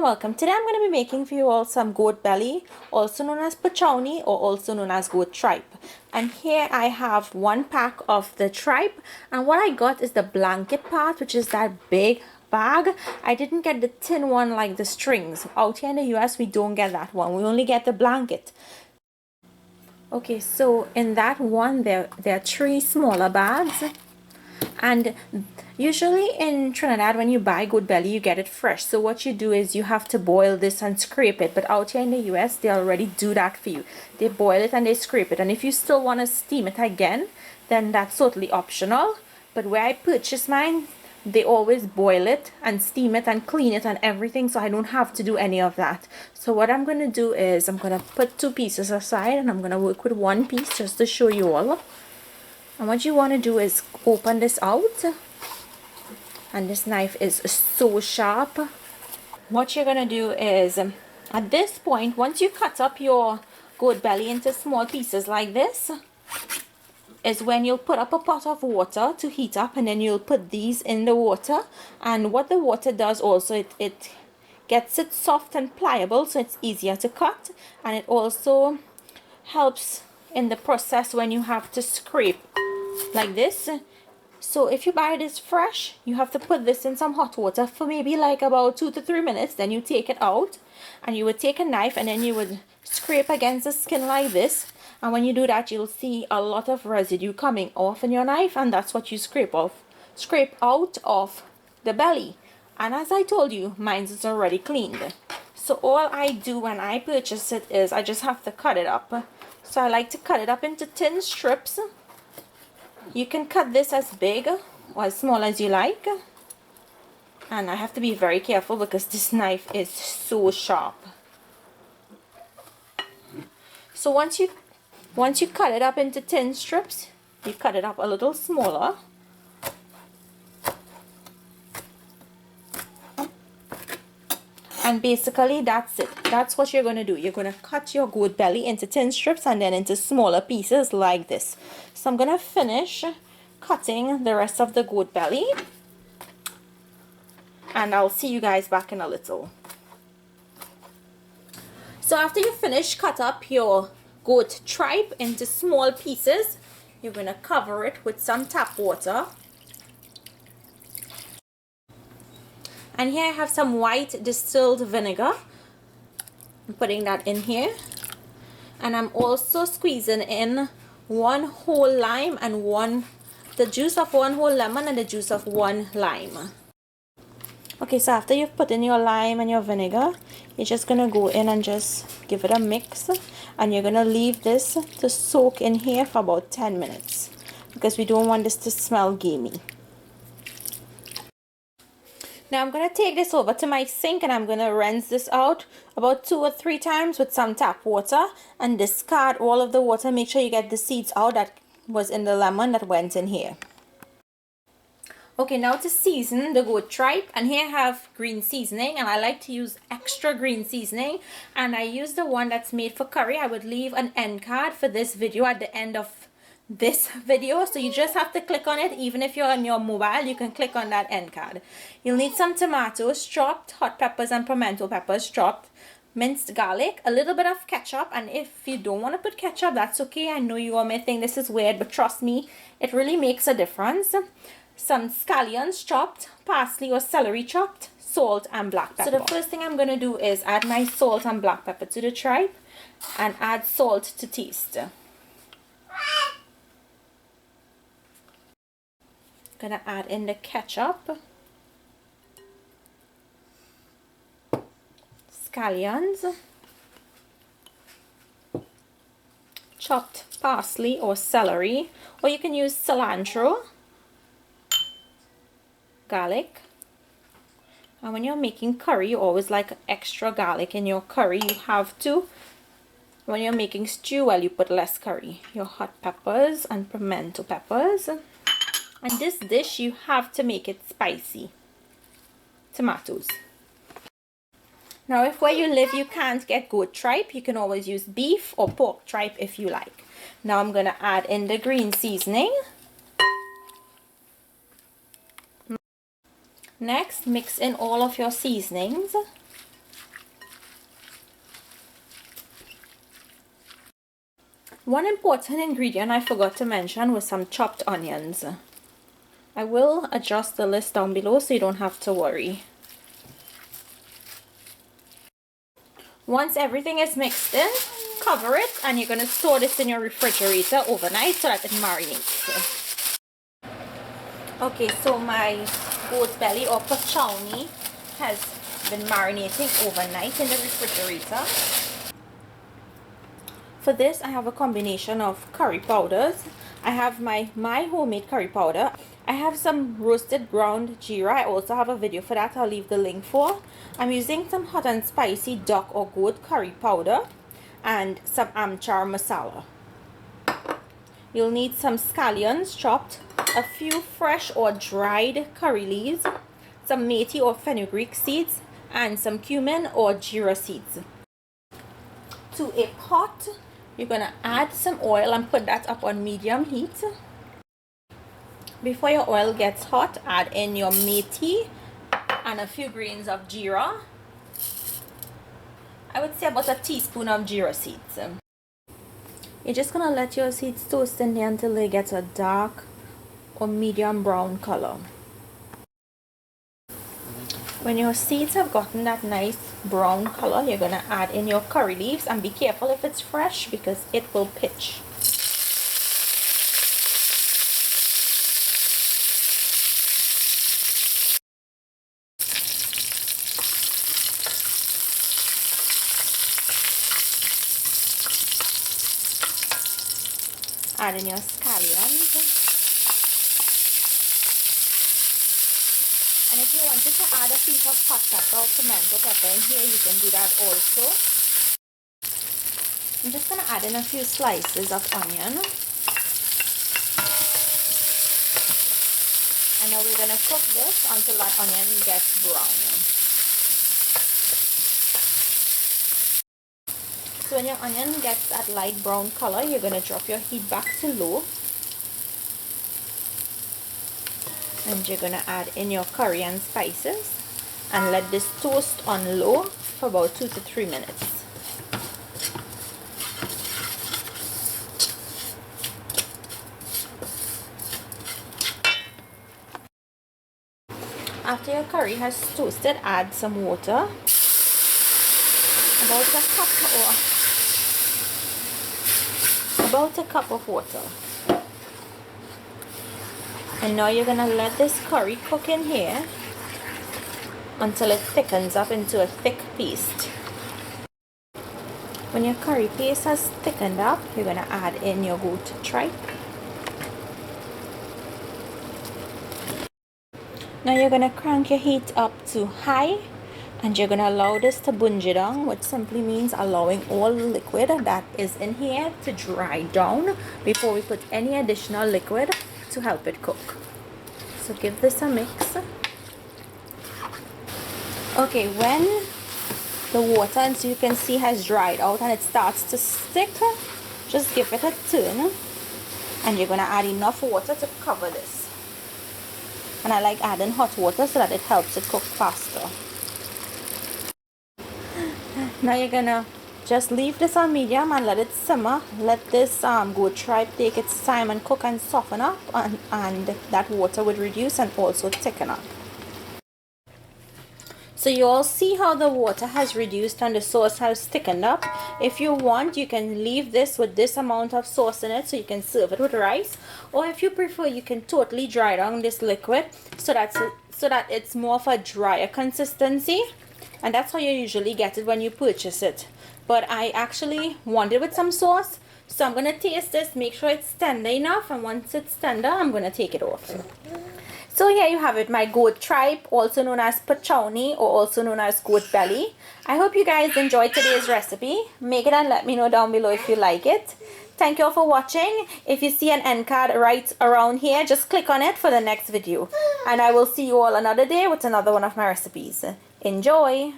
welcome. Today I'm going to be making for you all some goat belly, also known as Pachounie or also known as goat tripe. And here I have 1 pack of the tripe, and what I got is the blanket part, which is that big bag. I didn't get the tin one like the strings. Out here in the US we don't get that one, we only get the blanket. Okay, so in that one there are 3 smaller bags. And usually in Trinidad when you buy goat belly you get it fresh, so what you do is you have to boil this and scrape it, but out here in the US they already do that for you. They boil it and they scrape it, and if you still want to steam it again then that's totally optional, but where I purchased mine they always boil it and steam it and clean it and everything, so I don't have to do any of that. So what I'm going to do is I'm going to put 2 pieces aside and I'm going to work with 1 piece just to show you all. And what you want to do is open this out, and this knife is so sharp. What you're going to do is at this point, once you cut up your goat belly into small pieces like this, is when you'll put up a pot of water to heat up, and then you'll put these in the water. And what the water does also, it gets it soft and pliable, so it's easier to cut, and it also helps in the process when you have to scrape like this. So if you buy this fresh, you have to put this in some hot water for maybe like about 2 to 3 minutes. Then you take it out and you would take a knife and then you would scrape against the skin like this, and when you do that you'll see a lot of residue coming off in your knife, and that's what you scrape out of the belly. And as I told you, mine is already cleaned, so all I do when I purchase it is I just have to cut it up. So I like to cut it up into thin strips. You can cut this as big or as small as you like, and I have to be very careful because this knife is so sharp. So once you cut it up into thin strips, you cut it up a little smaller. And basically that's it. That's what you're going to do. You're going to cut your goat belly into thin strips and then into smaller pieces like this. So I'm going to finish cutting the rest of the goat belly, and I'll see you guys back in a little. So after you finish cut up your goat tripe into small pieces, you're going to cover it with some tap water. And here I have some white distilled vinegar. I'm putting that in here. And I'm also squeezing in 1 whole lime and the juice of 1 whole lemon and the juice of 1 lime. Okay, so after you've put in your lime and your vinegar, you're just going to go in and just give it a mix. And you're going to leave this to soak in here for about 10 minutes. Because we don't want this to smell gamey. Now I'm going to take this over to my sink and I'm going to rinse this out about 2 or 3 times with some tap water and discard all of the water. Make sure you get the seeds out that was in the lemon that went in here. Okay, now to season the goat tripe, and here I have green seasoning, and I like to use extra green seasoning, and I use the one that's made for curry. I would leave an end card for this video at the end of this video, so you just have to click on it. Even if you're on your mobile, you can click on that end card. You'll need some tomatoes chopped, hot peppers and pimento peppers chopped, minced garlic, a little bit of ketchup, and if you don't want to put ketchup, that's okay. I know you all may think this is weird, but trust me, it really makes a difference. Some scallions chopped, parsley or celery chopped, salt and black pepper. So the first thing I'm going to do is add my salt and black pepper to the tripe and add salt to taste. Gonna add in the ketchup, scallions, chopped parsley or celery, or you can use cilantro, garlic. And when you're making curry, you always like extra garlic in your curry. You have to. When you're making stew, well, you put less curry. Your hot peppers and pimento peppers. And this dish, you have to make it spicy. Tomatoes. Now, if where you live you can't get goat tripe, you can always use beef or pork tripe if you like. Now I'm going to add in the green seasoning. Next, mix in all of your seasonings. One important ingredient I forgot to mention was some chopped onions. I will adjust the list down below so you don't have to worry. Once everything is mixed in, cover it, and you're going to store this in your refrigerator overnight so that it marinates. Okay, so my goat belly or pachounie has been marinating overnight in the refrigerator. For this, I have a combination of curry powders. I have my homemade curry powder. I have some roasted ground geera. I also have a video for that. I'll leave the link for. I'm using some hot and spicy duck or goat curry powder and some amchar masala. You'll need some scallions chopped, a few fresh or dried curry leaves, some methi or fenugreek seeds, and some cumin or geera seeds. To a pot, you're going to add some oil and put that up on medium heat. Before your oil gets hot, add in your methi and a few grains of geera. I would say about a teaspoon of geera seeds. You're just going to let your seeds toast in there until they get a dark or medium brown color. When your seeds have gotten that nice brown color, you're going to add in your curry leaves, and be careful if it's fresh because it will pitch. Add in your scallions. And if you wanted to add a piece of hot pepper or pimento pepper in here, you can do that also. I'm just going to add in a few slices of onion. And now we're going to cook this until that onion gets brown. So when your onion gets that light brown color, you're going to drop your heat back to low. And you're going to add in your curry and spices and let this toast on low for about 2 to 3 minutes. After your curry has toasted, add some water, about a cup of water. And now you're going to let this curry cook in here until it thickens up into a thick paste. When your curry paste has thickened up, you're going to add in your goat tripe. Now you're going to crank your heat up to high, and you're going to allow this to bunge down, which simply means allowing all the liquid that is in here to dry down before we put any additional liquid to help it cook. So give this a mix. Okay, when the water, as you can see, has dried out and it starts to stick, just give it a turn, and you're going to add enough water to cover this. And I like adding hot water so that it helps it cook faster. Now you're going to just leave this on medium and let it simmer. Let this goat tripe take its time and cook and soften up, and that water would reduce and also thicken up. So you all see how the water has reduced and the sauce has thickened up. If you want, you can leave this with this amount of sauce in it so you can serve it with rice. Or if you prefer, you can totally dry down this liquid so that it's more of a drier consistency. And that's how you usually get it when you purchase it. But I actually want it with some sauce. So I'm going to taste this, make sure it's tender enough. And once it's tender, I'm going to take it off. So here you have it, my goat tripe, also known as pachounie or also known as goat belly. I hope you guys enjoyed today's recipe. Make it and let me know down below if you like it. Thank you all for watching. If you see an end card right around here, just click on it for the next video. And I will see you all another day with another one of my recipes. Enjoy!